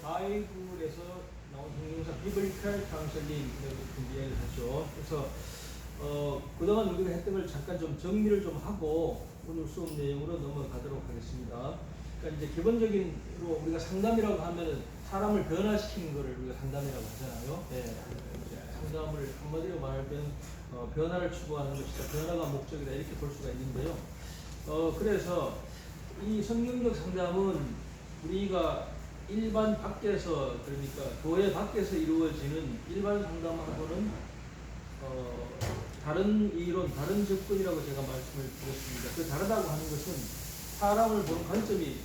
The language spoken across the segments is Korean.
바이블에서 나온 동영상 비블리컬 카운셀링이라고 이야기를 하죠. 그래서 그동안 우리가 했던 걸 잠깐 좀 정리를 좀 하고 오늘 수업 내용으로 넘어가도록 하겠습니다. 그러니까 이제 기본적으로 우리가 상담이라고 하면은 사람을 변화시키는 것을 우리가 상담이라고 하잖아요. 네, 이제 상담을 한마디로 말하면 변화를 추구하는 것이다. 변화가 목적이다. 이렇게 볼 수가 있는데요. 그래서 이 성경적 상담은 우리가 일반 밖에서, 그러니까 교회 밖에서 이루어지는 일반 상담하고는 다른 이론, 다른 접근이라고 제가 말씀을 드렸습니다. 그 다르다고 하는 것은 사람을 보는 관점이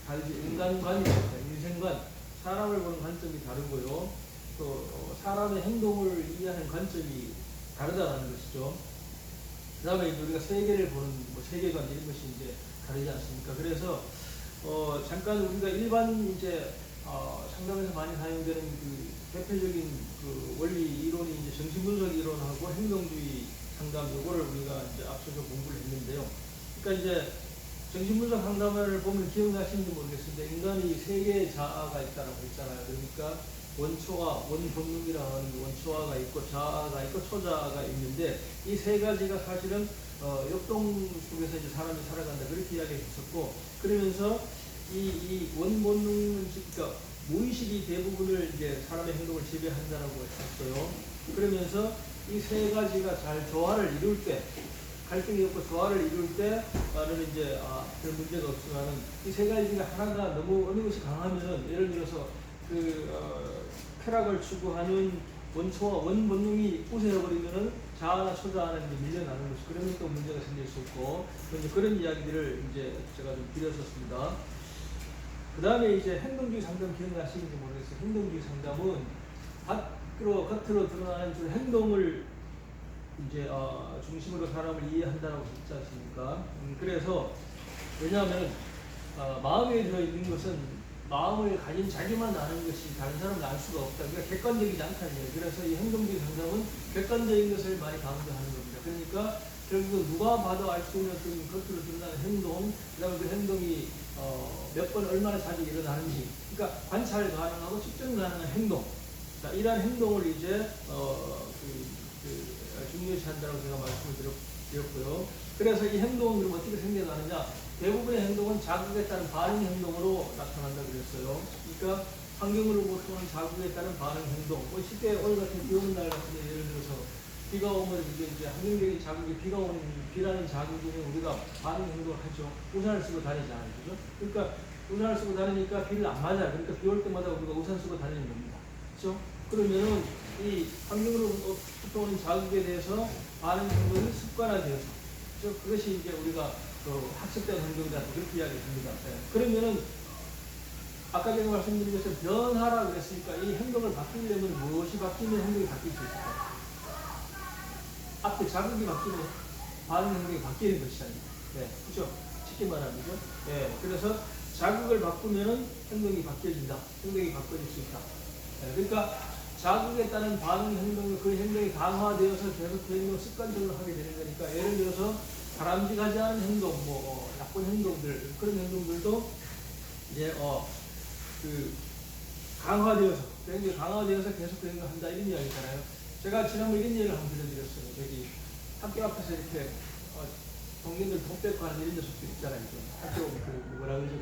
다르지, 인간관이니까 인생관, 사람을 보는 관점이 다르고요. 또 사람의 행동을 이해하는 관점이 다르다는 것이죠. 그 다음에 우리가 세계를 보는 세계관 이런 것이 이제 다르지 않습니까? 그래서 잠깐 우리가 일반 이제 상담에서 많이 사용되는 그 대표적인 그 원리 이론이 이제 정신분석 이론하고 행동주의 상담, 요거를 우리가 이제 앞서서 공부를 했는데요. 그러니까 이제 정신분석 상담을 보면 기억나시는지 모르겠는데, 인간이 세 개의 자아가 있다고 했잖아요. 그러니까 원초와, 원본능이라고 하는 원초아가 있고, 자아가 있고, 초자아가 있는데, 이 세 가지가 사실은 역동 속에서 이제 사람이 살아간다, 그렇게 이야기했었고, 그러면서 이 원본능은, 그러니까 무의식이 대부분을 이제 사람의 행동을 지배한다라고 했어요. 그러면서 이 세 가지가 잘 조화를 이룰 때, 갈등이 없고 조화를 이룰 때는 이제 별 문제가 없지만은 이 세 가지가 하나가 너무 어느 것이 강하면은, 예를 들어서 쾌락을 추구하는 원초와 원본능이 우세해버리면은 자아나 초자아는 이제 밀려나는 것이, 그러면 또 문제가 생길 수 있고, 이제 그런 이야기들을 이제 제가 좀 드렸었습니다. 그 다음에 이제 행동주의 상담 기억나시는지 모르겠어요. 행동주의 상담은 겉으로 드러나는 그 행동을 이제 중심으로 사람을 이해한다라고 했지 않습니까? 그래서 왜냐하면 마음에 들어있는 것은 마음을 가진 자기만 아는 것이 다른 사람은 알 수가 없다. 그러니까 객관적이지 않다는 얘기예요. 그래서 이 행동주의 상담은 객관적인 것을 많이 강조하는 겁니다. 그러니까 결국 누가 봐도 알 수 있는 어떤 겉으로 드러나는 행동, 그 다음에 그 행동이 몇 번 얼마나 자주 일어나는지, 그러니까 관찰 가능하고 측정 가능한 행동. 자, 이러한 행동을 이제 중요시한다고 제가 말씀을 드렸고요. 그래서 이 행동은 그럼 어떻게 생겨나느냐? 대부분의 행동은 자극에 따른 반응 행동으로 나타난다고 그랬어요. 그러니까 환경으로부터 오는 자극에 따른 반응 행동. 쉽게 오늘 같은 비 오는 날 같은데, 예를 들어서 비가 오면 이제 환경적인 자극이, 비라는 자극이면 우리가 반응 행동을 하죠. 우산을 쓰고 다니잖아요. 그죠? 그러니까 우산을 쓰고 다니니까 비를 안 맞아요. 그러니까 비 올 때마다 우리가 우산 쓰고 다니는 겁니다. 그죠? 그러면은 이 환경으로부터 오는 자극에 대해서 반응 행동이 습관화되어서, 그것이 이제 우리가 학습된 행동이다, 그렇게 이야기합니다. 네. 그러면은 아까 제가 말씀드린 것처럼 변화라 그랬으니까 이 행동을 바뀌려면 무엇이 바뀌면 행동이 바뀔 수 있을까요? 앞에 자극이 바뀌면 반응 행동이 바뀌는 것이잖아요. 네, 그죠? 쉽게 말하면 그죠? 네, 그래서 자극을 바꾸면은 행동이 바뀌어진다. 행동이 바꿔질 수 있다. 네, 그러니까 자극에 따른 반응 행동이, 그 행동이 강화되어서 계속 그 행동을 습관적으로 하게 되는 거니까, 예를 들어서 바람직하지 않은 행동, 나쁜 행동들, 그런 행동들도 이제 강화되어서, 굉장히 강화되어서 계속 그 행동을 한다, 이런 이야기잖아요. 제가 지난번에 이런 얘기를 한번 들려드렸어요. 여기 학교 앞에서 이렇게 동생들 독백고 하는 이런 녀석들 있잖아요. 학교 뭐라 그러죠?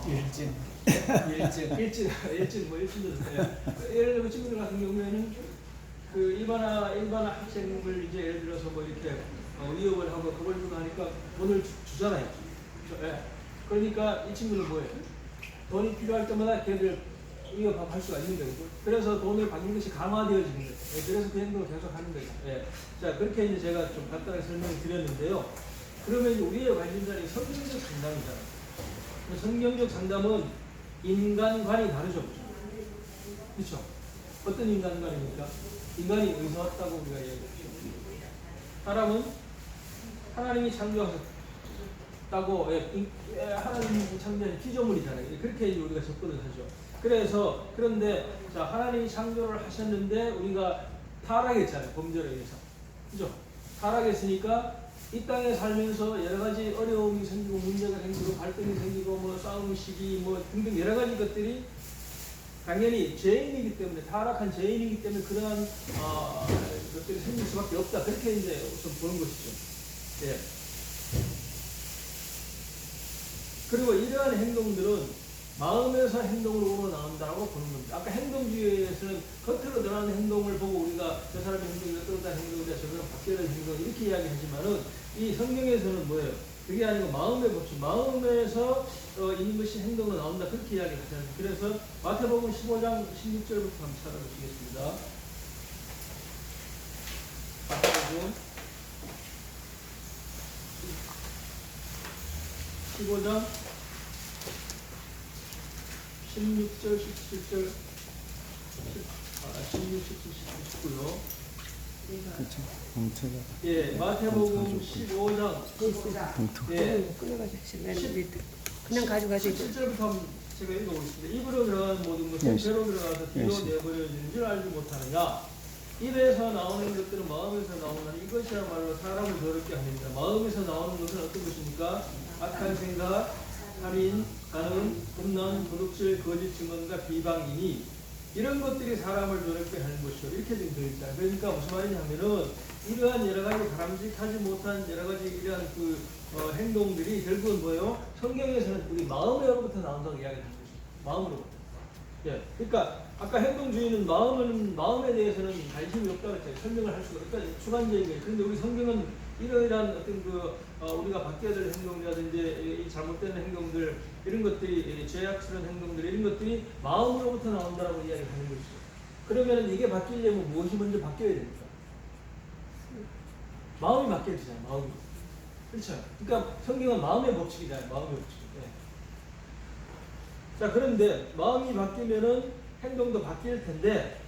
일진. 일진 예를 들어 친구들 같은 경우에는 그 일반 학생을 이제 예를 들어서 이렇게 위협을 하고 그걸 주고 하니까 돈을 주잖아요. 예. 그러니까 이 친구는 뭐예요? 돈이 필요할 때마다 걔들 위협할 수가 있는 거죠. 그래서 돈을 받는 것이 강화되어지는 거예요. 예. 그래서 그 행동을 계속 하는 거죠. 예. 자, 그렇게 이제 제가 좀 간단하게 설명을 드렸는데요. 그러면 이제 우리의 관심사는 성경적 상담이잖아요. 성경적 상담은 인간관이 다르죠. 그렇죠? 어떤 인간관입니까? 인간이 어디서 왔다고 우리가 얘기했죠. 사람은 하나님이 창조하셨다고, 하나님이 창조한 피조물이잖아요. 그렇게 우리가 접근을 하죠. 그래서, 그런데, 자, 하나님이 창조를 하셨는데, 우리가 타락했잖아요. 범죄로 인해서. 그죠? 타락했으니까, 이 땅에 살면서 여러 가지 어려움이 생기고, 문제가 생기고, 갈등이 생기고, 싸움 시기, 등등 여러 가지 것들이 당연히 죄인이기 때문에, 타락한 죄인이기 때문에 그러한 것들이 생길 수밖에 없다. 그렇게 이제 우선 보는 것이죠. 예. 그리고 이러한 행동들은 마음에서 행동으로 나온다고 보는 겁니다. 아까 행동주의에서는 겉으로 드러나는 행동을 보고 우리가 저 사람의 행동이 어떠한 행동이다, 저 사람 바뀌어야 될 행동 이렇게 이야기하지만은 이 성경에서는 뭐예요? 그게 아니고 마음의 법칙, 마음에서 있는 것이 행동으로 나온다 그렇게 이야기하잖아요. 그래서 마태복음 15장 16절부터 한번 찾아보시겠습니다. 마태복음 15장 16절, 17절, 16, 17, 19요. 그렇죠. 봉투가. 예, 마태복음 15장. 봉투. 예. 끊어가지고 그냥 가져가세요. 17절부터 한번 제가 읽어보겠습니다. 입으로 들어가는 모든 것은 네. 배로 들어가서 뒤로 내버려지는 줄 알지 못하느냐. 입에서 나오는 것들은 마음에서 나오는 이것이야말로 사람을 더럽게 합니다. 마음에서 나오는 것은 어떤 것입니까? 악한 생각, 살인, 간음, 음란, 도둑질, 거짓 증언과 비방이니 이런 것들이 사람을 더럽게 하는 것이요. 이렇게 지금 되어 있다. 그러니까 무슨 말이냐 하면은 이러한 여러 가지 바람직하지 못한 여러 가지 이러한 행동들이 결국은 뭐예요? 성경에서는 우리 마음으로부터 나온다고 이야기를 하는 것이죠. 마음으로부터. 예. 그러니까 아까 행동주의는 마음에 대해서는 관심이 없다고 했잖아요. 설명을 할 수가 없다. 주관적인 거예요. 그런데 우리 성경은 이러이러한 어떤 우리가 바뀌어야 될 행동이라든지 이 잘못된 행동들 이런 것들이 죄악스러운 행동들 이런 것들이 마음으로부터 나온다라고 이야기를 하는 것이죠. 그러면 이게 바뀌려면 무엇이 먼저 바뀌어야 됩니까? 마음이 바뀌어야 되잖아요. 마음이. 그렇죠. 그러니까 성경은 마음의 법칙이잖아요. 마음의 법칙. 예. 자, 그런데 마음이 바뀌면은 행동도 바뀔 텐데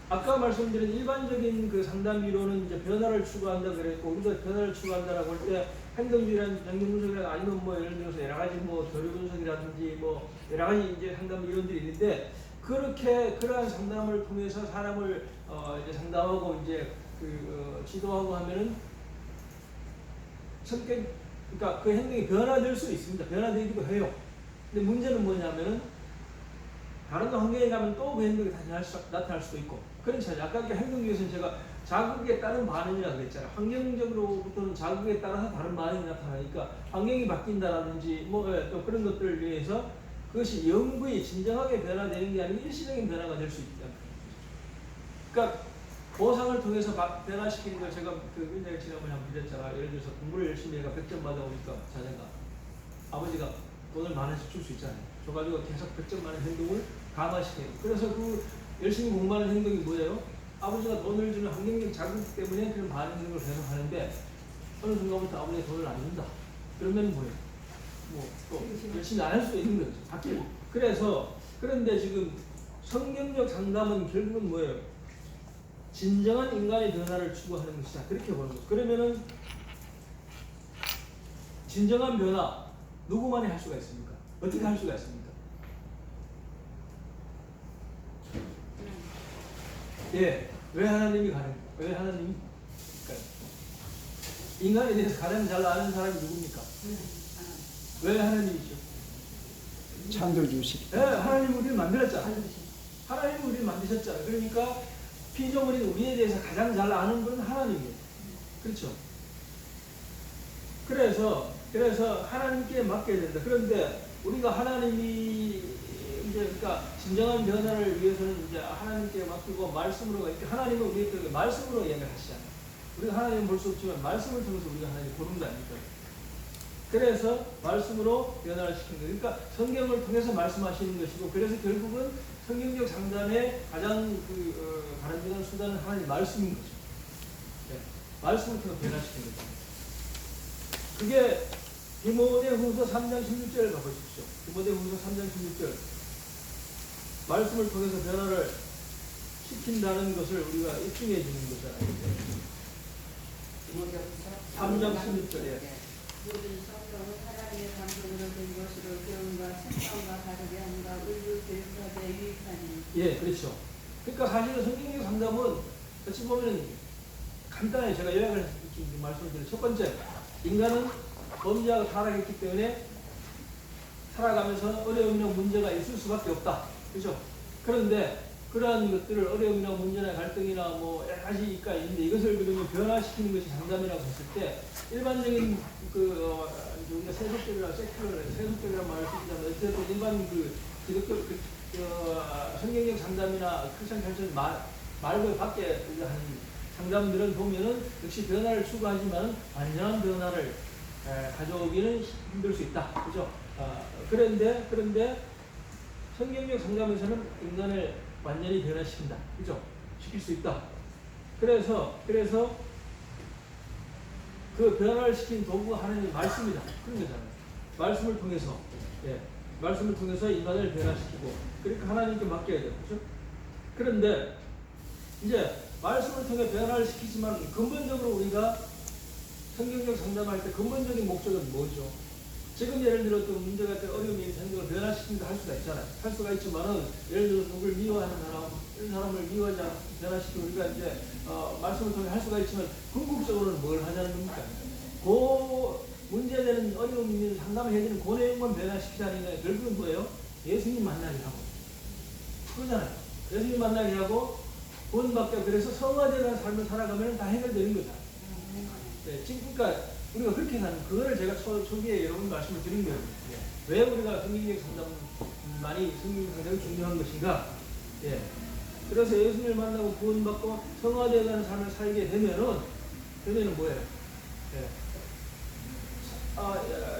아까 말씀드린 일반적인 그 상담 이론은 이제 변화를 추구한다 그랬고 우리가 변화를 추구한다라고 할 때 행동주의란 정신 분석이라 아니면 뭐 예를 들어서 여러 가지 뭐 교류 분석이라든지 뭐 여러 가지 이제 상담 이론들이 있는데 그렇게 그러한 상담을 통해서 사람을 이제 상담하고 이제 지도하고 하면은 성격 그러니까 그 행동이 변화될 수 있습니다. 변화되기도 해요. 근데 문제는 뭐냐면은 다른 환경에 가면 또 그 행동이 다시 나타날 수도 있고 그런 차이. 아까 행동주의에서는 제가 자극에 따른 반응이라고 그랬잖아요. 환경적으로부터는 자극에 따라서 다른 반응이 나타나니까 환경이 바뀐다라든지 뭐 또 그런 것들을 위해서 그것이 영구히 진정하게 변화되는 게 아니고 일시적인 변화가 될 수 있다. 그러니까 보상을 통해서 변화시키는 걸 제가 굉장히 지난번에 한번 드렸잖아요. 예를 들어서 공부를 열심히 해가 100점 받아오니까 자녀가 아버지가 돈을 만 원씩 줄 수 있잖아요. 줘가지고 계속 100점 많은 행동을 강화시켜요. 그래서 그 열심히 공부하는 행동이 뭐예요? 아버지가 돈을 주는 환경적 자극 때문에 그런 반응을 계속 하는데 어느 순간부터 아버지가 돈을 안 준다. 그러면 뭐예요? 뭐 또 열심히 안 할 수 있는 거죠. 바뀌고. 그래서 그런데 지금 성경적 상담은 결국은 뭐예요? 진정한 인간의 변화를 추구하는 것이다. 그렇게 보는 거죠. 그러면은 진정한 변화 누구만이 할 수가 있습니까? 어떻게 할 수가 있습니까? 예, 왜 하나님이 가는? 왜 하나님이? 그러니까 인간에 대해서 가장 잘 아는 사람이 누굽니까? 왜 하나님이죠? 창조주시기. 예, 하나님이 우리를 만들었잖아. 하나님이 우리를 만드셨잖아. 그러니까 피조물인 우리에 대해서 가장 잘 아는 분은 하나님이에요. 그렇죠? 그래서 하나님께 맡겨야 된다. 그런데 우리가 하나님이 이제 그러니까 진정한 변화를 위해서는 이제 하나님께 맡기고 말씀으로 이렇게 하나님은 우리에게 말씀으로 이야기를 하시잖아요. 우리가 하나님을 볼 수 없지만 말씀을 통해서 우리가 하나님을 보는 거 아닙니까? 그래서 말씀으로 변화를 시키는 거예요. 그러니까 성경을 통해서 말씀하시는 것이고 그래서 결국은 성경적 상담의 가장 바람직한 수단은 하나님 말씀인 거죠. 네. 말씀을 통해서 변화시키는 거죠. 그게 디모데후서 3장 16절을 가보십시오. 디모데후서 3장 16절 말씀을 통해서 변화를 시킨다는 것을 우리가 입증해 주는 거잖아요. 3장 16절에 모든 성경은 하나님의 감동으로 된 것으로 교훈과 책망과 다르게 함과 의로 교육하되 유익하니. 예, 그렇죠. 그러니까 사실은 성경적 상담은 어찌 보면 간단하게 제가 요약을 말씀을 드린 첫 번째, 인간은 범죄하고 타락했기 때문에 살아가면서 어려움이나 문제가 있을 수밖에 없다. 그죠? 그런데 그러한 것들을 어려움이나 문제나 갈등이나 뭐 여러 가지가 있는데 이것을 그러면 변화시키는 것이 상담이라고 했을 때 일반적인 우리가 세속적이라는 말을 쓰지만 어쨌든 일반 기독교 성경적 상담이나 크리스천 컬처 말고 밖에 하는 상담들은 보면은 역시 변화를 추구하지만 완전한 변화를 가져오기는 힘들 수 있다. 그죠? 그런데 성경적 상담에서는 인간을 완전히 변화시킨다. 그죠? 시킬 수 있다. 그래서 그 변화를 시킨 도구가 하나님의 말씀이다. 그런 거잖아요. 말씀을 통해서, 말씀을 통해서 인간을 변화시키고, 그러니까 하나님께 맡겨야 돼요. 그죠? 그런데, 이제, 말씀을 통해 변화를 시키지만, 근본적으로 우리가 성경적 상담할 때 근본적인 목적은 뭐죠? 지금 예를 들어 또 문제가 어려움이 생기고 변화시킨다 할 수가 있잖아요. 할 수가 있지만은, 예를 들어 누굴 미워하는 사람, 이런 사람을 미워하지 않고 변화시키고 우리가 이제, 말씀을 통해 할 수가 있지만, 궁극적으로는 뭘 하자는 겁니까? 문제되는 어려움이 있는 상담을 해주는 그 내용만 변화시키자는 거예요. 결국은 뭐예요? 예수님 만나게 하고. 그러잖아요. 예수님 만나게 하고, 구원받게 그래서 성화되는 삶을 살아가면 다 해결되는 거잖아요. 지금 그러니까 우리가 그렇게 하는 그거를 제가 초기에 여러분 말씀을 드린 거예요. 왜 우리가 성경적 상담 많이 성경적 상담이 중요한 것인가? 그래서 예수님을 만나고 구원받고 성화되어가는 삶을 살게 되면은 뭐예요?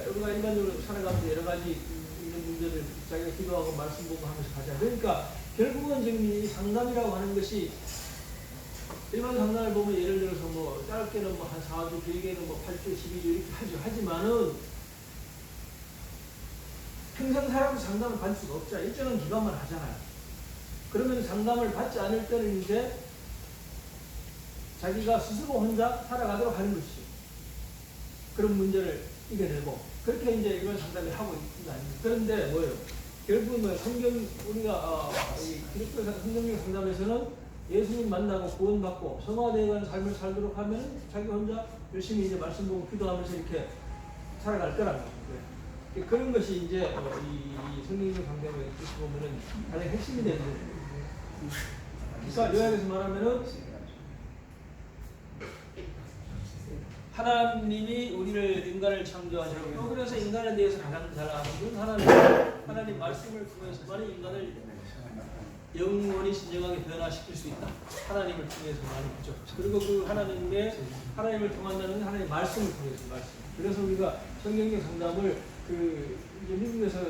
우리가 일반적으로 살아가면서 여러 가지 있는 문제를 자기가 기도하고 말씀 보고 하면서 가자. 그러니까 결국은 지금 이 상담이라고 하는 것이 일반 상담을 보면 예를 들어서 뭐 짧게는 뭐 한 4주, 길게는 뭐 8주, 12주 이렇게 하죠. 하지만은 평생 살아도 상담을 받을 수가 없잖아요. 일정한 기간만 하잖아요. 그러면 상담을 받지 않을 때는 이제 자기가 스스로 혼자 살아가도록 하는 것이죠. 그런 문제를 이겨내고 그렇게 이제 이런 상담을 하고 있는 거 아닙니까? 그런데 뭐예요? 결국은 뭐 우리가 기독교 성경적 상담에서는 예수님 만나고 구원받고 성화되어가는 삶을 살도록 하면 자기 혼자 열심히 이제 말씀 보고 기도하면서 이렇게 살아갈 거라는 거예요. 그런 것이 이제 이 성경적 상담의 뜻이 보면은 가장 핵심이 되는 거예요. 그러니까 요약해서 말하면은 하나님이 우리를 인간을 창조하셨고 그래서 인간에 대해서 가장 잘 아는 하나님 말씀을 통해서만 인간을 영원히 진정하게 변화시킬 수 있다. 하나님을 통해서만 있죠. 그리고 그 하나님을 통한다는 하나님의 말씀을 통해서 말씀. 그래서 우리가 성경적 상담을 이제 미국에서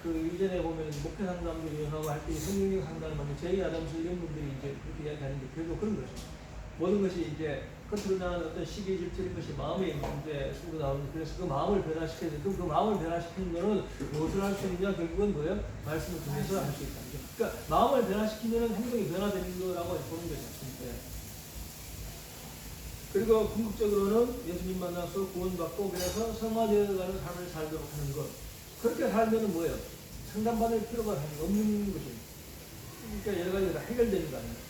이전에 보면 목회 상담도 유행하고 할 때 성경적 상담을 만든 제이 아담스 이런 분들이 이제 그렇게 이야기하는데 그래도 그런 거죠. 모든 것이 이제 겉으로 나는 어떤 시기 질투 이런 것이 마음에 이제 쓰고 나오는데 그래서 그 마음을 변화시켜야 돼. 그 마음을 변화시키는 거는 무엇을 할 수 있느냐 결국은 뭐예요? 말씀을 통해서 할 수 있다. 그러니까 마음을 변화시키면 행동이 변화되는 거라고 보는 거죠. 그리고 궁극적으로는 예수님 만나서 구원받고 그래서 성화되어가는 삶을 살도록 하는 것. 그렇게 살면은 뭐예요? 상담받을 필요가 없는 거죠. 그러니까 여러 가지가 다 해결되는 거 아니에요.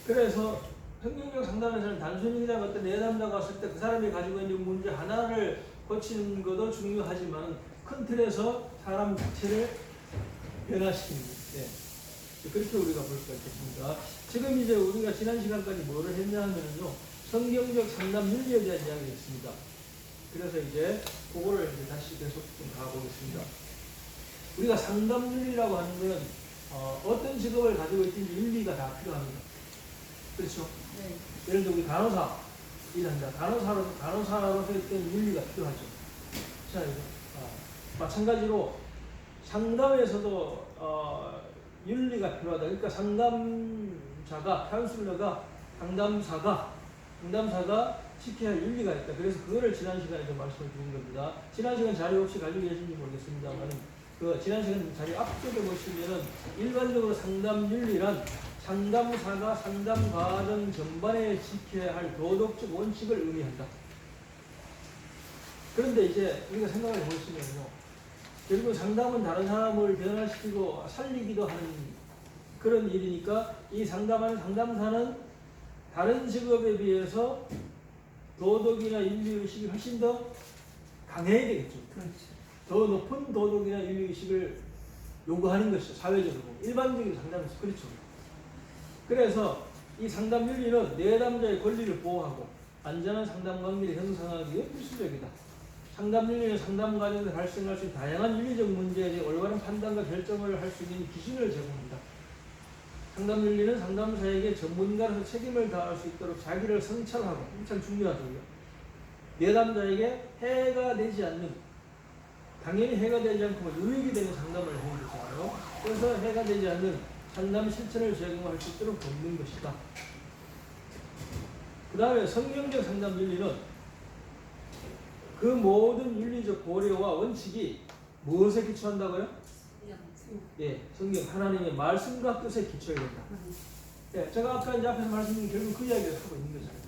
그래서 성경적 상담에서는 단순히 그냥 어떤 내담자가 왔을 때 그 사람이 가지고 있는 문제 하나를 고치는 것도 중요하지만 큰 틀에서 사람 자체를 변화시키는 거예요. 그렇게 우리가 볼 수가 있겠습니다. 지금 이제 우리가 지난 시간까지 뭐를 했냐 하면요. 성경적 상담 윤리에 대한 이야기를 했습니다. 그래서 이제 그거를 이제 다시 계속 좀 가보겠습니다. 우리가 상담 윤리라고 하는 건 어떤 직업을 가지고 있든지 윤리가 다 필요합니다. 그렇죠? 네. 예를 들어 우리 간호사 일한다. 간호사로서 있던 윤리가 필요하죠. 자, 마찬가지로 상담에서도 윤리가 필요하다. 그러니까 상담자가, 카운슬러가, 상담사가 지켜야 할 윤리가 있다. 그래서 그거를 지난 시간에 좀 말씀을 드린 겁니다. 지난 시간 자료 혹시 가지고 계신지 모르겠습니다만, 지난 시간 자료 앞쪽에 보시면은 일반적으로 상담 윤리란 상담사가 상담 과정 전반에 지켜야 할 도덕적 원칙을 의미한다. 그런데 이제 우리가 생각을 해보시면요. 결국 상담은 다른 사람을 변화시키고 살리기도 하는 그런 일이니까 이 상담하는 상담사는 다른 직업에 비해서 도덕이나 윤리의식이 훨씬 더 강해야 되겠죠. 그렇죠. 더 높은 도덕이나 윤리의식을 요구하는 것이죠. 사회적으로. 일반적인 상담에서. 그렇죠. 그래서 이 상담 윤리는 내담자의 권리를 보호하고 안전한 상담 관계를 형성하기 위해 필수적이다. 상담 윤리는 상담 과정에서 발생할 수 있는 다양한 윤리적 문제에 대해 올바른 판단과 결정을 할 수 있는 기준을 제공한다. 상담 윤리는 상담사에게 전문가로서 책임을 다할 수 있도록 자기를 성찰하고, 엄청 중요하고요. 내담자에게 해가 되지 않는, 당연히 해가 되지 않고 유익이 되는 상담을 해야 되잖아요. 그래서 해가 되지 않는 상담 실천을 제공할 수 있도록 돕는 것이다. 그 다음에 성경적 상담 윤리는 그 모든 윤리적 고려와 원칙이 무엇에 기초한다고요? 예, 성경 하나님의 말씀과 뜻에 기초해야 된다. 예, 제가 아까 이제 앞에서 말씀드린 결국 그 이야기를 하고 있는 거잖아요.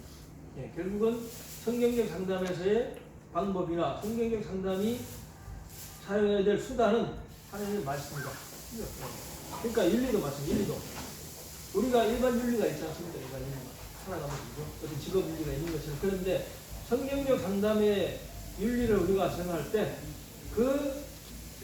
예, 결국은 성경적 상담에서의 방법이나 성경적 상담이 사용해야 될 수단은 하나님의 말씀이다. 그러니까 윤리도 마찬가지, 윤리도. 우리가 일반 윤리가 있지 않습니까? 일반 윤리가. 살아가면서 어떤 직업 윤리가 있는 것처럼. 그런데 성경적 상담의 윤리를 우리가 생각할 때 그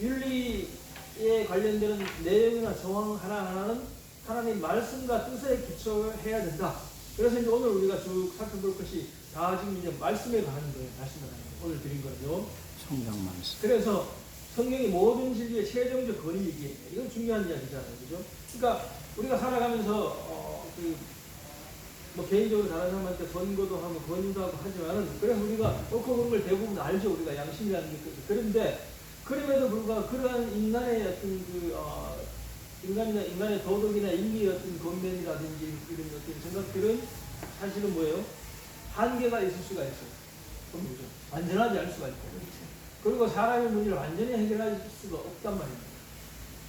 윤리에 관련되는 내용이나 조항 하나하나는 하나님 말씀과 뜻에 기초해야 된다. 그래서 이제 오늘 우리가 쭉 살펴볼 것이 다 지금 이제 말씀에 관한 거예요. 말씀에 관한 거. 오늘 드린 거죠. 성경 말씀. 그래서 성경이 모든 진리의 최종적 권위이기에 이건 중요한 이야기잖아요. 그죠? 그러니까 우리가 살아가면서 뭐 개인적으로 다른 사람한테 권고도 하고 권유도 하고 하지만은 그래서 우리가 옳고 그른 걸 대부분 알죠. 우리가 양심이라는 게. 그런데 그럼에도 불구하고 그러한 인간의 어떤 인간의 도덕이나 인리의 어떤 권면이라든지 이런 어떤 생각들은 사실은 뭐예요? 한계가 있을 수가 있어요. 그렇죠? 완전하지 않을 수가 있고. 그리고 사람의 문제를 완전히 해결할 수가 없단 말입니다.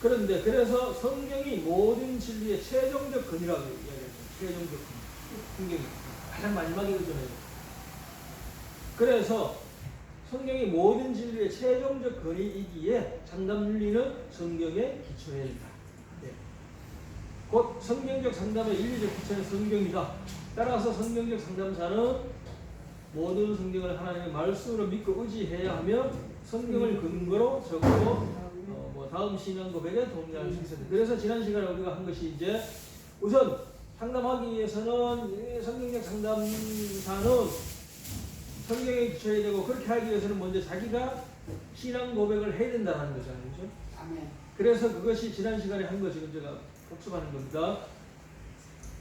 그런데 그래서 성경이 모든 진리의 최종적 근이라고 이야기하죠. 최종적 근. 성경이 가장 마지막에 그러잖아요. 그래서 성경이 모든 진리의 최종적 근이기에 상담 윤리는 성경에 기초해야 된다. 네. 곧 성경적 상담의 윤리적 기초는 성경이다. 따라서 성경적 상담사는 모든 성경을 하나님의 말씀으로 믿고 의지해야 하며 성경을 근거로 적으로 다음 신앙 고백에 동의할 수 있어야 돼. 그래서 지난 시간에 우리가 한 것이 이제 우선 상담하기 위해서는 성경적 상담사는 성경에 기초해야 되고 그렇게 하기 위해서는 먼저 자기가 신앙 고백을 해야 된다는 거잖아요. 그렇죠? 아멘. 그래서 그것이 지난 시간에 한 거 지금 제가 복습하는 겁니다.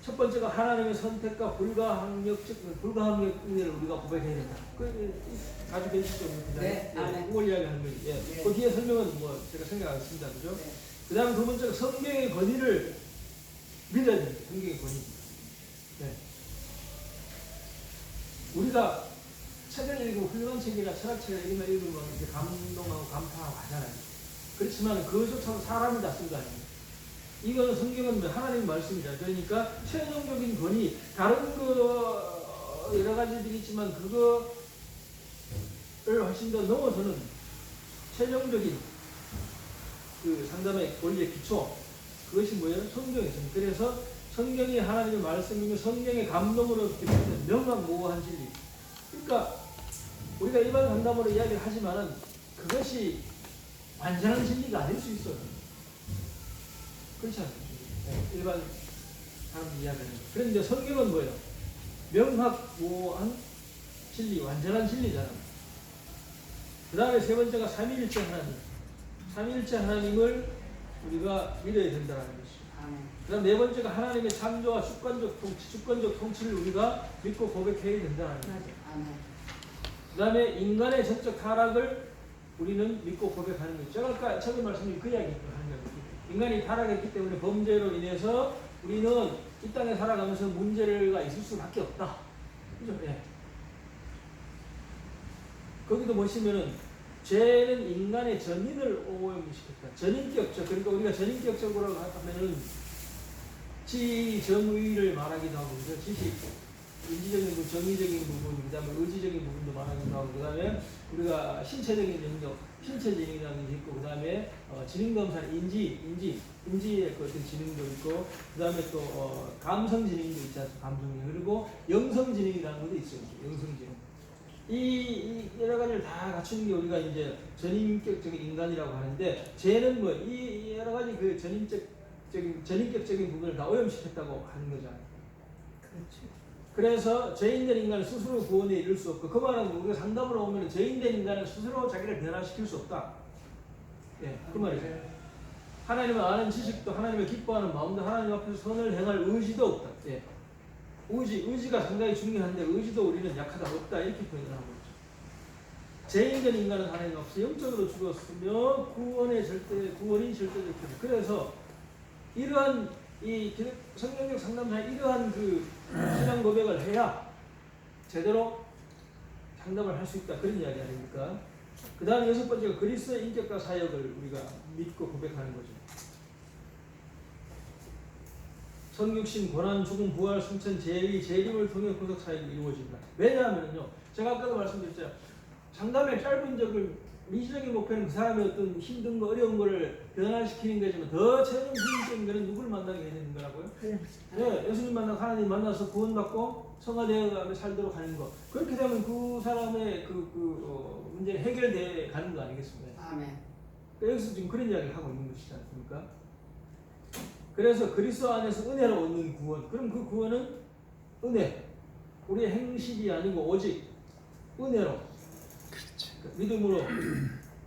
첫 번째가 하나님의 선택과 불가항력을 우리가 고백해야 된다. 가지고 계시죠? 네, 아멘. 그걸 이야기하는 거예요. 예. 네. 그 뒤에 설명은 뭐 제가 생각하겠습니다. 그죠? 네. 그 다음에 두 번째가 성경의 권위를 믿어야 됩니다. 성경의 권위. 네. 우리가 책을 읽고 훌륭한 책이나 철학책을 읽으면 이렇게 감동하고 감탄하고 하잖아요. 그렇지만 그것조차도 사람이 다 쓴 거 아니에요. 이거는 성경은 하나님의 말씀이잖아요. 그러니까 최종적인 권위, 다른 거 여러 가지들이 있지만 그거를 훨씬 더 넘어서는 최종적인 그 상담의 원리의 기초, 그것이 뭐예요? 성경이죠. 그래서 성경이 하나님의 말씀이며 성경의 감동으로 기록된 명확무고한 진리. 그러니까 우리가 일반 상담으로 이야기를 하지만은 그것이 완전한 진리가 아닐 수 있어요. 그렇지 않습니까? 네, 일반 사람들 이야기하는. 그런데 성경은 뭐예요? 명확무고한 진리, 완전한 진리잖아요. 그 다음에 세 번째가 삼위일체 하나님. 삼위일체 하나님을 우리가 믿어야 된다는 것이죠. 그 다음 네 번째가 하나님의 창조와 주권적 통치를 우리가 믿고 고백해야 된다는 거죠. 그 다음에 인간의 전적 타락을 우리는 믿고 고백하는 거죠. 제가 아까 처음에 말씀드린 그 이야기를 하는 거예요. 인간이 타락했기 때문에 범죄로 인해서 우리는 이 땅에 살아가면서 문제가 있을 수밖에 없다. 그죠? 예. 거기도 보시면은 죄는 인간의 전인을 오염시켰다. 전인격적. 그러니까 우리가 전인격적으로 하면은 지정의를 말하기도 하고, 지식, 인지적인 부분, 정의적인 부분, 그 다음에 의지적인 부분도 말하기도 하고, 그 다음에 우리가 신체적인 영역, 신체적인 게 있고, 그 다음에 지능검사, 인지의 그 어떤 지능도 있고, 그 다음에 또 감성지능도 있지 않습니까? 감성지능. 그리고 영성지능이라는 것도 있어요. 영성지능. 이 여러 가지를 다 갖추는 게 우리가 이제 전인격적인 인간이라고 하는데, 쟤는 뭐 이 여러 가지 그 전인격적인 부분을 다 오염시켰다고 하는 거잖아요. 그렇죠. 그래서 죄인된 인간은 스스로 구원에 이를 수 없고, 그 말은 우리가 상담으로 오면 죄인된 인간은 스스로 자기를 변화시킬 수 없다. 예, 그 말이죠. 하나님을 아는 지식도, 하나님을 기뻐하는 마음도, 하나님 앞에서 선을 행할 의지도 없다. 예. 의지가 상당히 중요한데, 의지도 우리는 약하다, 없다, 이렇게 표현을 하고 있죠. 죄인된 인간은 하나님 앞에서 영적으로 죽었으며 구원이 절대적 표현. 그래서 이러한 이 성경적 상담사의 이러한 그 신앙 고백을 해야 제대로 상담을 할 수 있다, 그런 이야기 아닙니까? 그 다음 6번째가 그리스도의 인격과 사역을 우리가 믿고 고백하는 거죠. 성육신, 고난, 죽음, 부활, 승천, 재위, 재림을 통해 구속 사역이 이루어진다. 왜냐하면요, 제가 아까도 말씀드렸잖아요. 상담의 짧은 적을 미시적인 목표는 그 사람의 어떤 힘든 거, 어려운 거를 변화시키는 거지만, 더 최종적인 거는 누구를 만나게 해야 되는 거라고요? 네, 예수님 만나고 하나님 만나서 구원받고 성화되어 살도록 하는 거. 그렇게 되면 그 사람의 문제는 해결돼 가는 거 아니겠습니까? 아멘. 여기서 지금 그런 이야기를 하고 있는 것이지 않습니까? 그래서 그리스도 안에서 은혜로 얻는 구원. 그럼 그 구원은 은혜. 우리의 행실이 아니고 오직 은혜로. 그렇죠. 믿음으로,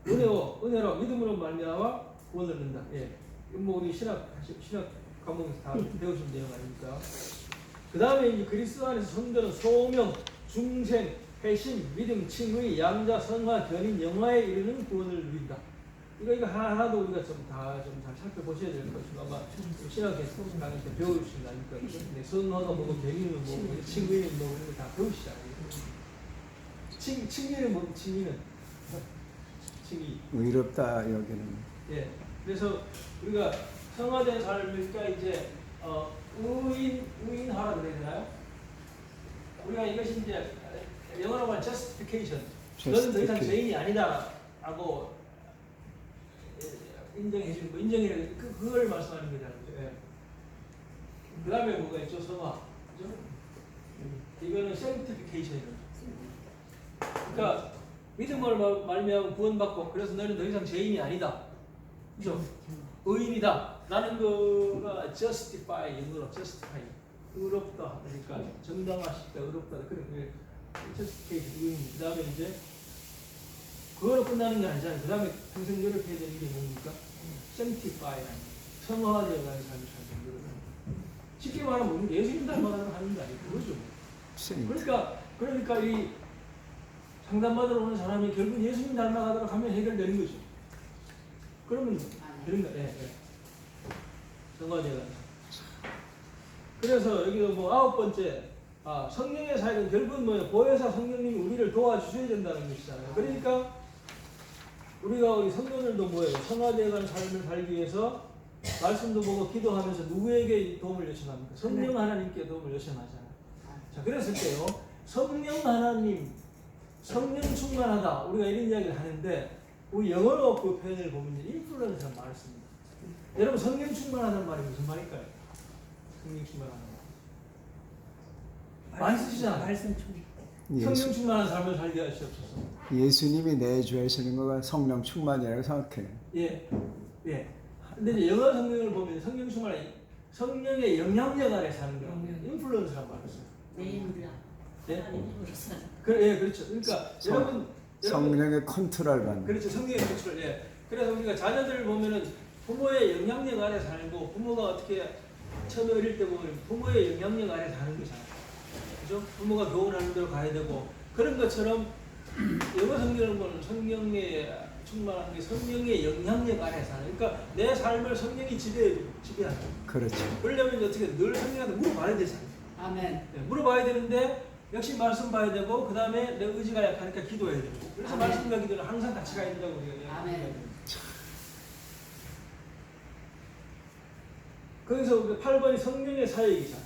은혜로 믿음으로 말미암아 구원을 얻는다. 예, 뭐 우리 신학 과목에서 다 배우신 내용 아닙니까? 그 다음에 이제 그리스도 안에서 성도는 소명, 중생, 회심, 믿음, 칭의, 양자, 선화, 견인, 영화에 이르는 구원을 누린다. 이거 하나하나도 우리가 좀 잘 살펴보셔야 될 것이고, 아마 신학에서 강의 때 배우신 거 아닙니까? 네, 선화가 뭐고, 견인은 뭐고, 칭의는 뭐고, 이런 거 다 배우시잖아요. 칭의는 뭐, 칭의. 의롭다 여기는. 예. 그래서 우리가 성화된 삶이니까 이제 의인하라 그래야 되나요? 우리가 이것이 이제 영어로 말하면 justification. 너는 더 이상 죄인이 아니다라고 인정해 주는 거, 인정해 그걸 말씀하는 거잖아요. 예. 그 다음에 뭐가 있죠? 성화. 그죠? 이거는 sanctification이죠. 그러니까 믿음을 말미암아 구원받고, 그래서 너는 더 이상 죄인이 아니다. 그죠? 의인이다. 라는 거가 justify, 영어로 justify. 의롭다. 그러니까 정당화시키다, 의롭다. 그런 게 justification, 의인. 그 다음에 이제 그거로 끝나는 게 아니잖아요. 그 다음에 평생 노력해야 되는 게 뭡니까? sanctify. 성화되어 가는 삶을 살는 거예요. 쉽게 말하면 우리 예수님 닮아가는 하는 게 아니고 그거죠. 그러니까 이 상담받으러 오는 사람이 결국 예수님 닮아가도록 하면 해결되는 거죠. 그러면 되는 거예요. 예. 성화되어 가는. 그래서 여기도 뭐 9번째, 성령의 사역은 결국은 뭐예요? 보혜사 성령님이 우리를 도와주셔야 된다는 것이잖아요. 그러니까 우리가 우리 성도들도 뭐예요? 성화되어가는 삶을 살기 위해서 말씀도 보고 기도하면서 누구에게 도움을 요청합니까? 성령 하나님께 도움을 요청하잖아요. 자, 그랬을 때요, 성령 하나님, 성령 충만하다, 우리가 이런 이야기를 하는데, 우리 영어로 그 표현을 보면 인플루언스라는 말을 씁니다. 여러분, 성령 충만하다는 말이 무슨 말일까요? 성령 충만하다는 말. 많이 쓰시잖아요. 말씀 좀. 성령 충만한 삶을 살게 하시옵소서. 예수님이 내주하시는 거가 성령 충만이라고 생각해요. 예, 예. 근데 이제 영어 성경을 보면 성령 충만한 성령의 영향력 아래 사는 거라고 인플루언스라는 말을 써요. 내인이라. 예? 하나님으로서. 예, 그렇죠. 그러니까 여러분 성령의 컨트롤 받는. 그렇죠. 성령의 컨트롤. 예. 그래서 우리가 자녀들을 보면은 부모의 영향력 아래 살고, 부모가 어떻게 처음에 어릴 때 보면 부모의 영향력 아래 사는 거잖아요. 그죠? 부모가 교훈하는 대로 가야 되고, 그런 것처럼 영어 성경을 보면 성령의 충만한 게 성령의 영향력 아래 사는. 그러니까 내 삶을 성령이 지배하는. 그렇죠. 그러려면 어떻게 늘 성령한테 물어봐야 되잖아요. 아멘. 네, 물어봐야 되는데 역시 말씀 봐야 되고, 그 다음에 내 의지가 약하니까 기도해야 되고. 그래서 아멘. 말씀과 기도는 항상 같이 가야 된다고 우리가 아멘. 얘기합니다. 거기서 8번이 성령의 사역이잖아요.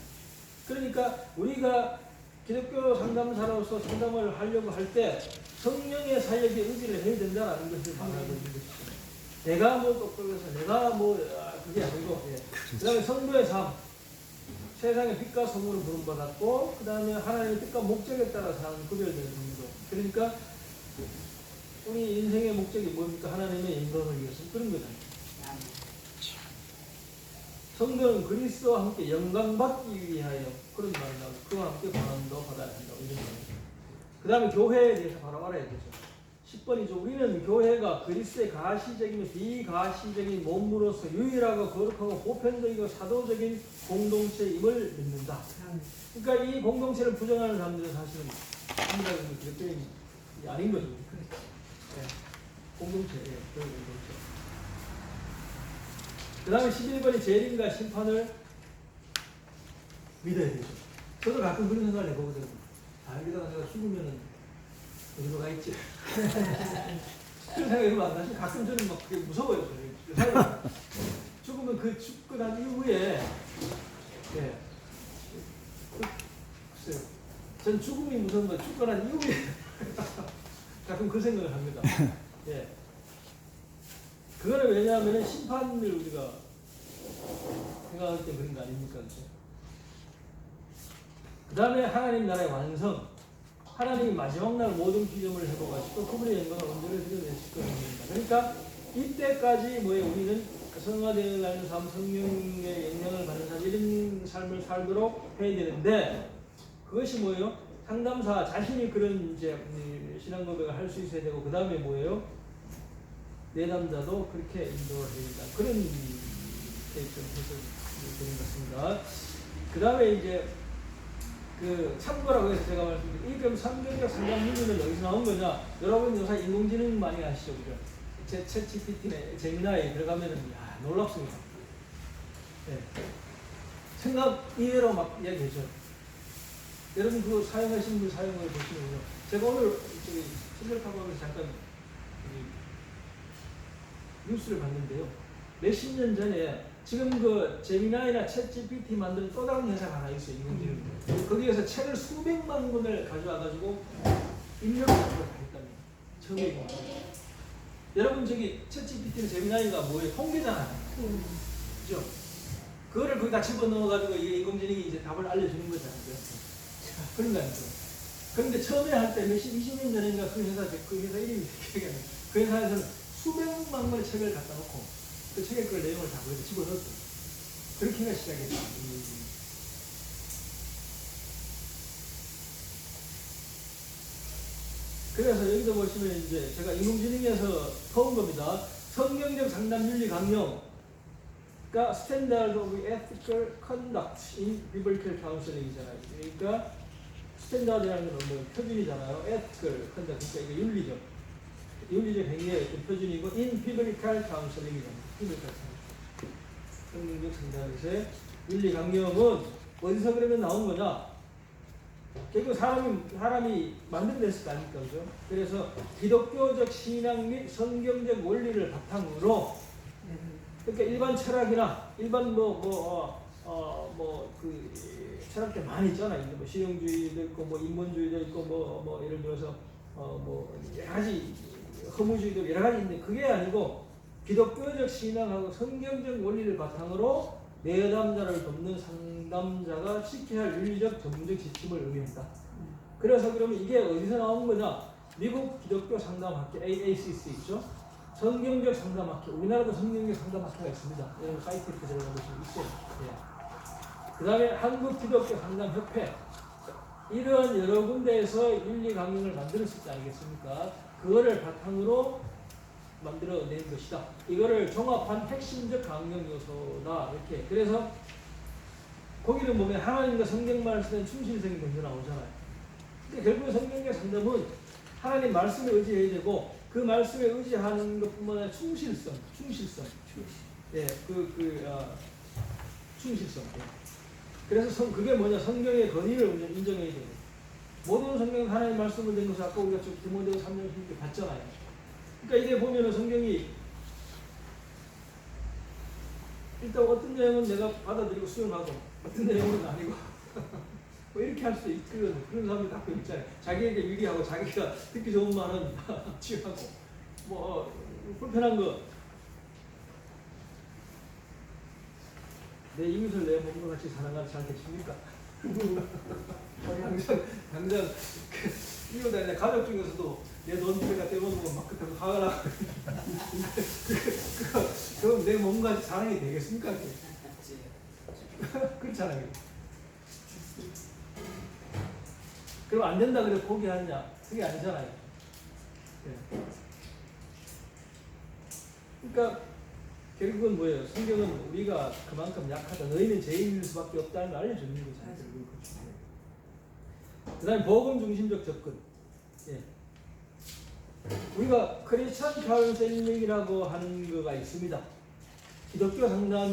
그러니까 우리가 기독교 상담사로서 상담을 하려고 할 때 성령의 사역에 의지를 해야 된다는 것을 말하고 있는 것이죠. 내가 뭐 똑똑해서 내가 그게 아니고, 예. 그 다음에 성도의 삶, 세상의 빛과 소문을 부름받았고, 그 다음에 하나님의 뜻과 목적에 따라 사는 구별되는 정도. 그러니까 우리 인생의 목적이 뭡니까? 하나님의 영광을 위해서 그런 거잖아요. 성도는 그리스도와 함께 영광받기 위하여 그런 말을 하고 그와 함께 고난도 받아야 한다고 이런 거예요. 그 다음에 교회에 대해서 바로 알아야 되죠. 10번이죠. 우리는 교회가 그리스도의 가시적이며 비가시적인 몸으로서 유일하고 거룩하고 보편적이고 사도적인 공동체임을 믿는다. 그러니까 이 공동체를 부정하는 사람들은 사실은 아무래도 그리스도인이 아닌 거죠. 네. 공동체, 예, 교회 공동체. 그 다음에 11번이 재림과 심판을 믿어야 되죠. 저도 가끔 그런 생각을 해보거든요. 아, 여기다가 내가 죽으면은 어디로 가 있지? 그런 생각이 안 나시 가끔 저는 막 그게 무서워요. 죽으면 그 죽고 난 이후에, 예. 글쎄요. 전 죽음이 무서운 건 죽고 난 이후에 가끔 그 생각을 합니다. 예. 그거는 왜냐하면 심판을 우리가 생각할 때 그런 거 아닙니까? 그 다음에 하나님 나라의 완성. 하나님이 마지막 날 모든 기점을 해보가지고 그분의 영광을 온전히 드러내실 것입니다. 그러니까 이때까지 우리는 성화되어 가는 삶, 성령의 영향을 받는 삶, 이런 삶을 살도록 해야 되는데 그것이 뭐예요? 상담사 자신이 그런 이제 신앙 고백을 할 수 있어야 되고 그 다음에 뭐예요? 내담자도 그렇게 인도를 해야 된다. 그런 좀 해석이 되는 것 같습니다. 그 다음에 이제 그 참고라고 해서 제가 말씀드린 이 그럼 성경적 상담 문제는 어디서 나온 거냐? 여러분 요새 인공지능 많이 아시죠, 그죠? 제 챗GPT네 제미나이 들어가면은 야 놀랍습니다. 네. 생각 이대로 막 이야기해줘. 여러분 그거 사용하신 분 사용을 보시면요. 제가 오늘 저기 신절파고하면서 잠깐 뉴스를 봤는데요. 몇십 년 전에 지금 그 제미나이나 챗GPT 만드는 또 다른 회사가 하나 있어요. 인공지능. 거기에서 책을 수백만 권을 가져와가지고 입력을 했답니다. 처음에. 여러분 저기 챗GPT는 제미나이가 뭐예요? 통계잖아요. 그죠? 그거를 거기다 집어넣어가지고 이게 인공지능이 이제 답을 알려주는 거잖아요. 그런 거 아니죠. 그런데 처음에 할 때 몇십, 20년 전인가 그 회사 이름이 기억이 안 나요. 그 회사에서는 수백만 권의 책을 갖다 놓고 그 책에 그 내용을 다 거기다 집어넣었어요. 그렇게 해가 시작했어요. 그래서 여기도 보시면 이제 제가 인공지능에서 퍼온 겁니다. 성경적 상담 윤리 강령. 그러니까 Standard of Ethical Conduct in Biblical Counseling이잖아요. 그러니까 스탠다드라는 건 뭐 표준이잖아요. Ethical Conduct. 그러니까 이게 윤리적. 윤리적 행위의 어떤 표준이고 in Biblical Counseling이잖아요. Biblical Counseling. 성경적 상담에서의 윤리 강령은 어디서 그러면 나온 거냐? 결국 사람이 만들어냈을 거 아닙니까? 그죠? 그래서 기독교적 신앙 및 성경적 원리를 바탕으로 그러니까 일반 철학이나 일반 그 철학들 많이 있잖아요. 뭐 실용주의도 있고 뭐 인본주의도 있고 뭐 예를 들어서 뭐 여러 가지 허무주의도 여러 가지 있는데 그게 아니고 기독교적 신앙하고 성경적 원리를 바탕으로 내담자를 돕는 상담자가 지켜야 할 윤리적 전문적 지침을 의미한다. 그래서 그러면 이게 어디서 나온 거냐? 미국 기독교 상담학회 AACC 있죠? 성경적 상담학회. 우리나라도 성경적 상담학회가 있습니다. 여러분 사이트에 들어가 보시면 있어요. 예. 그 다음에 한국 기독교 상담협회. 이런 여러 군데에서 윤리 강령을 만들었을 때 아니겠습니까? 그거를 바탕으로 만들어낸 것이다. 이거를 종합한 핵심적 강령 요소다. 이렇게. 그래서 거기를 보면 하나님과 성경 말씀에 충실성이 먼저 나오잖아요. 근데 결국 성경의 상담은 하나님 말씀에 의지해야 되고 그 말씀에 의지하는 것뿐만 아니라 충실성. 예, 충실성. 예. 그래서 그게 뭐냐? 성경의 권위를 인정해야 돼요. 모든 성경은 하나님 말씀을 낸 것을 아까 우리가 디모데후 3장 16절 봤잖아요. 그러니까 이게 보면은 성경이 일단 어떤 내용은 내가 받아들이고 수용하고 어떤 내용은 아니고 뭐 이렇게 할 수 있거든. 그런 사람이 가끔 있잖아요. 자기에게 유리하고 자기가 듣기 좋은 말은 취하고 뭐 불편한 거 내 이웃을 내 몸과 같이 사랑하는 잘 계십니까? 당장 이거 내 가족 중에서도 내 돈 내가 떼어놓으면 막 그때 화가 나. 그럼 내 몸과 자랑이 되겠습니까? 그렇잖아요. 그럼 안 된다 그래 포기하냐? 그게 아니잖아요. 네. 그러니까 결국은 뭐예요? 성경은 우리가 그만큼 약하다. 너희는 죄인일 수밖에 없다는 걸 알려주는 거잖아요. 그 다음에 복음 중심적 접근. 예. 우리가 크리스천 카운셀링이라고 하는 거가 있습니다. 기독교 상담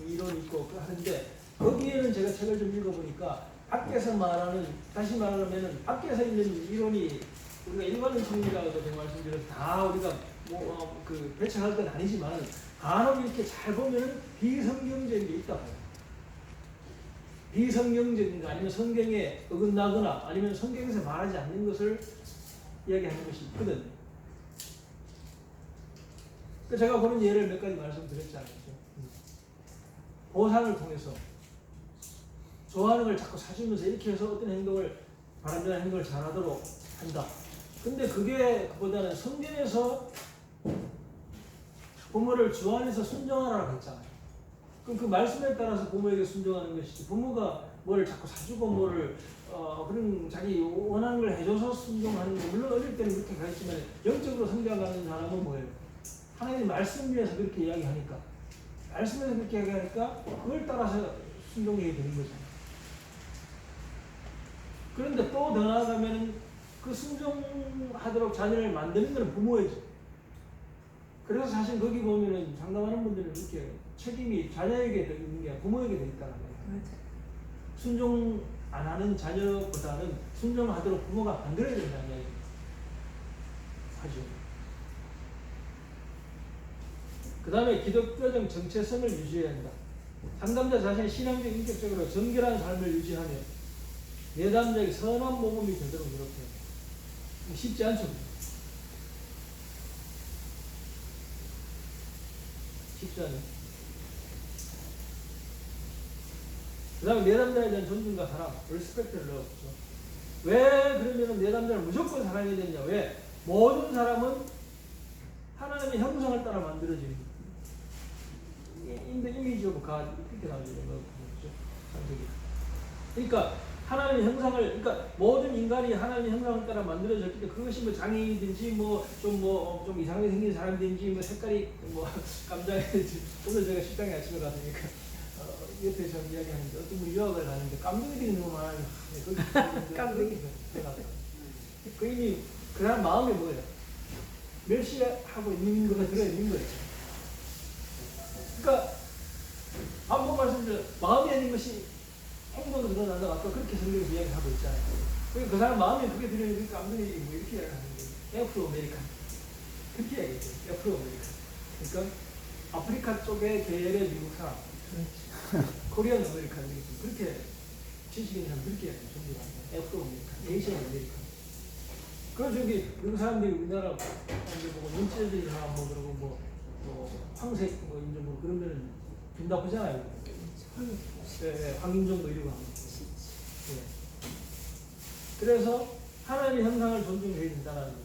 이론이 있고 하는데 거기에는 제가 책을 좀 읽어보니까 밖에서 말하는, 다시 말하면 밖에서 있는 이론이 우리가 일반인식이라고도 제가 말씀드려서 다 우리가 그 배척할 건 아니지만 간혹 이렇게 잘 보면 비성경적인 게 있다고 해요. 비성경적인 거 아니면 성경에 어긋나거나 아니면 성경에서 말하지 않는 것을 이야기하는 것이 있거든. 제가 보는 예를 몇 가지 말씀드렸잖아요. 보상을 통해서 좋아하는 걸 자꾸 사주면서 이렇게 해서 어떤 행동을 바람직한 행동을 잘하도록 한다. 근데 그게 그보다는 성경에서 부모를 주 안에서 순종하라고 했잖아요. 그럼 그 말씀에 따라서 부모에게 순종하는 것이지 부모가 뭐를 자꾸 사주고 뭐를 그런 자기 원하는 걸 해줘서 순종하는 거 물론 어릴 때는 그렇게 가르치면 영적으로 성장하는 사람은 뭐예요? 하나님 말씀 위에서 그렇게 이야기하니까 말씀에서 그렇게 이야기하니까 그걸 따라서 순종해야 되는 거죠. 그런데 또 더 나아가면 그 순종하도록 자녀를 만드는 건 부모이죠. 그래서 사실 거기 보면은 상담하는 분들은 이렇게 책임이 자녀에게 있는 게 부모에게 돼 있다는 거예요. 순종 안 하는 자녀보다는 순종하도록 부모가 만들어야 된다는 이야기 하죠. 그 다음에 기독교적 정체성을 유지해야 한다. 상담자 자신이 신앙적 인격적으로 정결한 삶을 유지하며 내담자에게 선한 모범이 되도록 노력해요. 쉽지 않죠. 쉽지 않아요. 그 다음에 내담자에 대한 존중과 사랑, respect를 넣었죠. 왜 그러면 내담자를 무조건 사랑해야 되냐? 왜? 모든 사람은 하나님의 형상을 따라 만들어지는 거예요. In the image of God 이렇게 나오는 거죠. 그러니까 하나님의 형상을, 그러니까 모든 인간이 하나님의 형상을 따라 만들어졌기 때문에 그것이 뭐 장애인이든지 좀 이상하게 생긴 사람이든지 뭐 색깔이 뭐 깜장이든지 오늘 제가 식당에 아침에 갔으니까 옆에 저 이야기하는데 어떤 분이 유학을 가는데 깜둥이들이 너무 많아요. 깜둥이 그 이미 그 사람 마음이 뭐예요? 멸시하고 있는 거가 들어있는 거예요. 그러니까 한번 말씀드려 마음에 있는 것이 행동으로 드러난다고 아까 그렇게 성경에서 이야기하고 있잖아요. 그 사람 마음에 그게 들어있으니까 깜둥이 뭐 이렇게 이야기하는 거예요. 애프로 아메리칸 그렇게 이야기했어요. 애프로 아메리칸. 그러니까 아프리카 쪽의 계열의 미국 사람. 코리안 아메리칸 그렇게 지식인 사람 그렇게 이야기해요. 애프로 아메리칸, 에이시안 아메리칸. 그래서 저기 미국 사람들이 우리나라 사람들 보고 눈치들이 사람 뭐 그러고 뭐 황색 뭐 인종 뭐 그런 거는 좀 나쁘잖아요. 네, 황인종도 이러고 하고. 네. 그래서 하나님의 형상을 존중해야 된다는 거죠.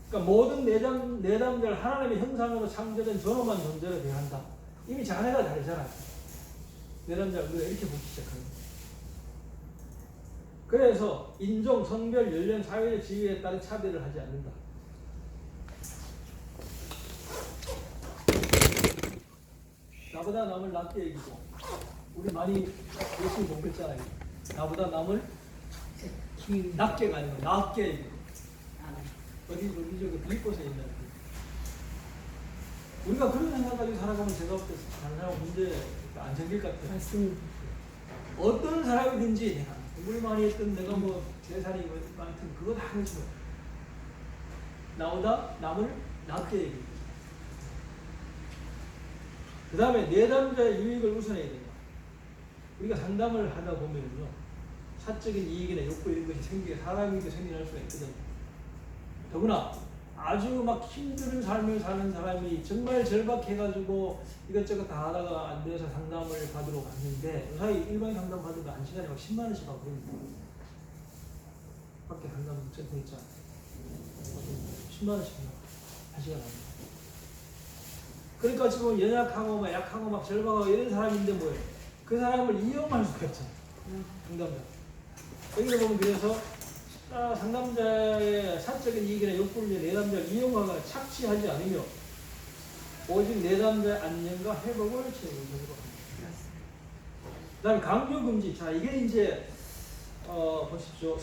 그러니까 모든 내담들 하나님의 형상으로 창조된 존엄한 존재로 대한다. 이미 자네가 다르잖아요. 내담자를 우리가 이렇게 보기 시작합니다. 그래서 인종, 성별, 연령, 사회적 지위에 따른 차별을 하지 않는다. 나보다 남을 낮게 여기고 우리 많이 열심히 공부했잖아요. 나보다 남을 낮게가 아니고 낮게 여기고 어디 저기 빌립보서에 있는 우리가 그런 생각 가지고 살아가면 제가 볼 때 다른 사람 문제 안 생길 것 같아요. 맞습니다. 어떤 사람이든지 내가 공부를 많이 했든 내가 뭐 재산이 많든 그거 다 그렇지 뭐. 나보다 남을 낮게 여기고 그 다음에 내담자의 유익을 우선해야 된다. 우리가 상담을 하다 보면요, 사적인 이익이나 욕구 이런 것이 사람에게 생겨날 수가 있거든. 더구나 아주 막 힘든 삶을 사는 사람이 정말 절박해가지고 이것저것 다 하다가 안 돼서 상담을 받으러 갔는데, 그 사이 일반 상담 받으면 한 시간에 막 10만 원씩 받고 그럽니다. 밖에 한다면 전통자 10만 원씩 하시가 나옵니다. 그러니까 지금 연약하고 막 약하고 막 절박하고 이런 사람인데 뭐예요? 그 사람을 이용할 수가 없잖아요. 상담자. 여기서 보면 그래서 상담자의 사적인 이익이나 욕구를 위해 내담자를 이용하거나 착취하지 않으며 오직 내담자의 안녕과 회복을 채우도록 합니다. 그 다음에 강요 금지. 자, 이게 이제 보십시오.